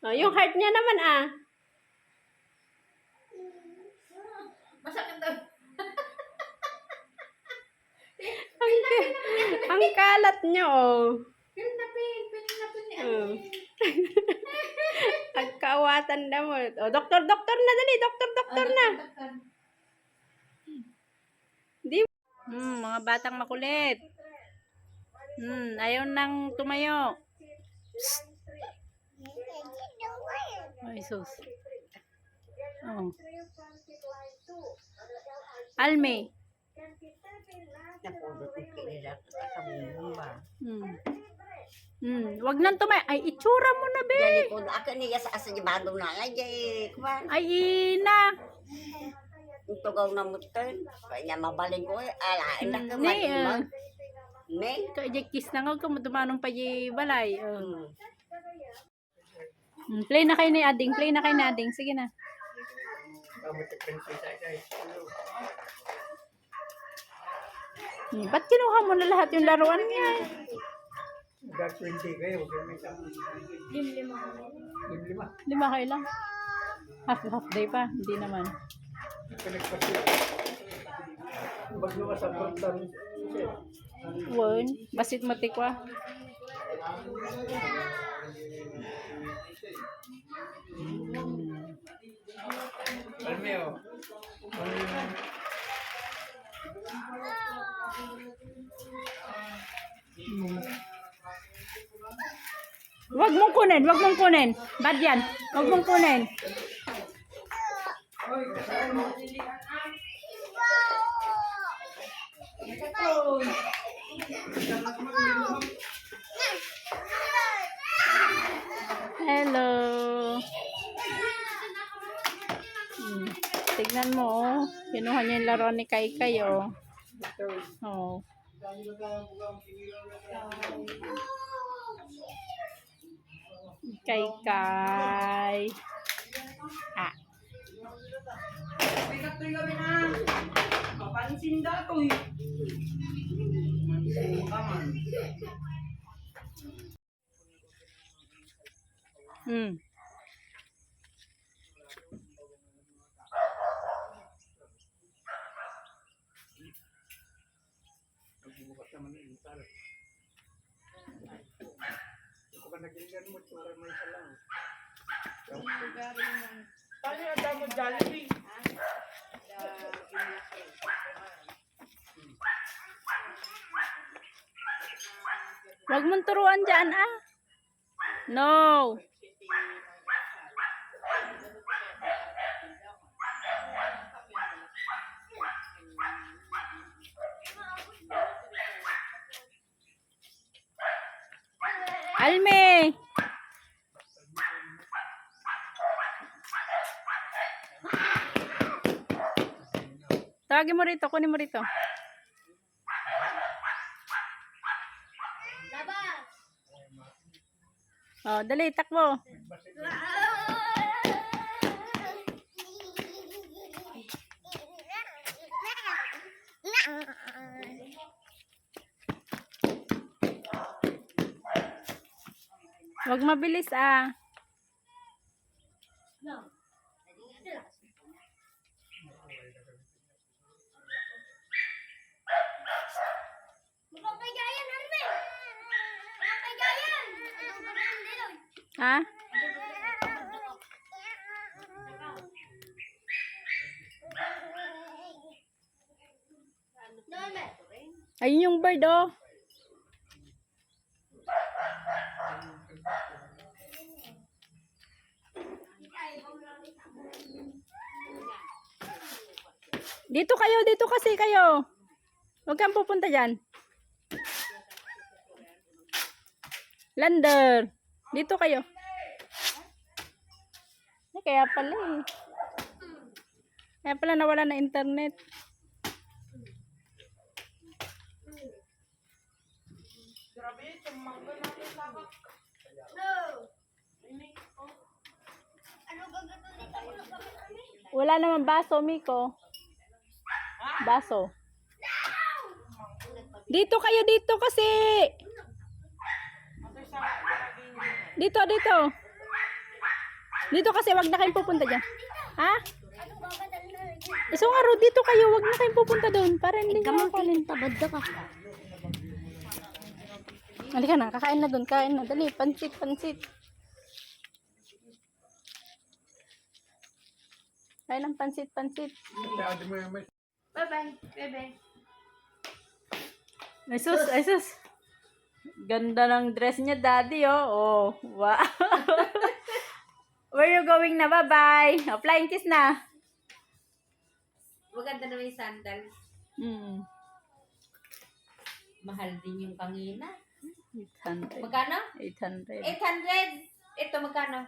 Oh, yung heart niya naman ah. Masakit daw. Ang kalat niyo oh. Pinapin ni Oh. Agkawatan na mo. Oh, doktor na dali, doktor na. Di mga batang makulit. Ayaw nang tumayo. Psst. Ay, sus. Oh. Alme. Wag nang tumayo. Ay, itsura mo na, be. Jadi ko akan niya sa asa bagong na ay kuan. Ay, ina. Tugaw na mutan. Kaya mabaling ko alain na ka Ni, man. Ne. Ka-ejekis na nga ka dumanong pa yi balay. Play na kayo ni Ading. Sige na. Ba't kinuha mo na lahat yung laruan niya? Got 20 kayo. Lima kayo lang. Half day pa. Hindi naman. Pag nung sa portal, One. Basit matikwa. Almeo. Wag mong kunin. Bad yan. Wag mong kunin. Hello. Tignan mo, oh. Kinuha niya yung laruan ni Kai, oh. Oh. Kai. Ah. Papansin daw to. Paano yung damo Jollibee? Wag mong turuan dyan, ah. No. Alme. Tawagin mo rito, kunin mo rito. Oh, dali, takbo. Wag mabilis, ah. Ha? Ayun yung bird, oh. Dito kasi kayo. Huwag kang pupunta dyan. Lander. Dito kayo. Kaya pala eh. Kaya pala nawala na internet. Grabe, tumangga natin lakak. Wala naman baso, Miko. Baso. Dito kayo, dito kasi. Dito. Dito kasi wag na kayong pupunta dyan. Ha? So nga Ro, dito kayo, wag na kayong pupunta doon para hindi nyo makunin. Tabad ka. Halika na, kakain na doon, kain na. Dali, pansit, pansit. Kain ng pansit, pansit. Sabi mo yung may Bye-bye. Bye-bye. Ay sus, ay sus. Ganda ng dress niya, daddy, oh. Oh, wow. Where you going na? Bye-bye. Oh, flying kiss na. Maganda naman yung sandal. Hmm. Mahal din yung pangina. 800. Magkano? 800. 800. Ito magkano?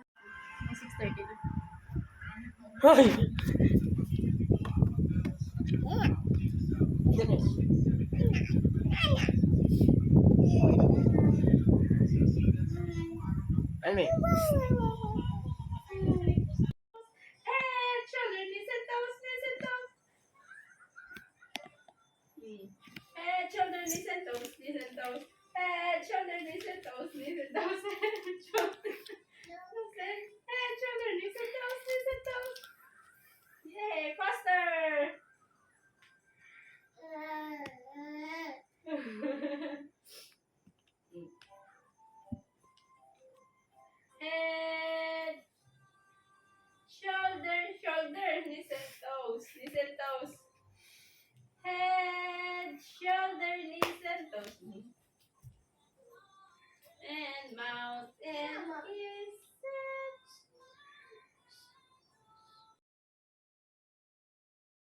630. Ay! Almi. Head, shoulder, knees and toes, knees and toes. Head, shoulder, knees and toes, knees and toes. Head, shoulder, knees and toes, knees and toes.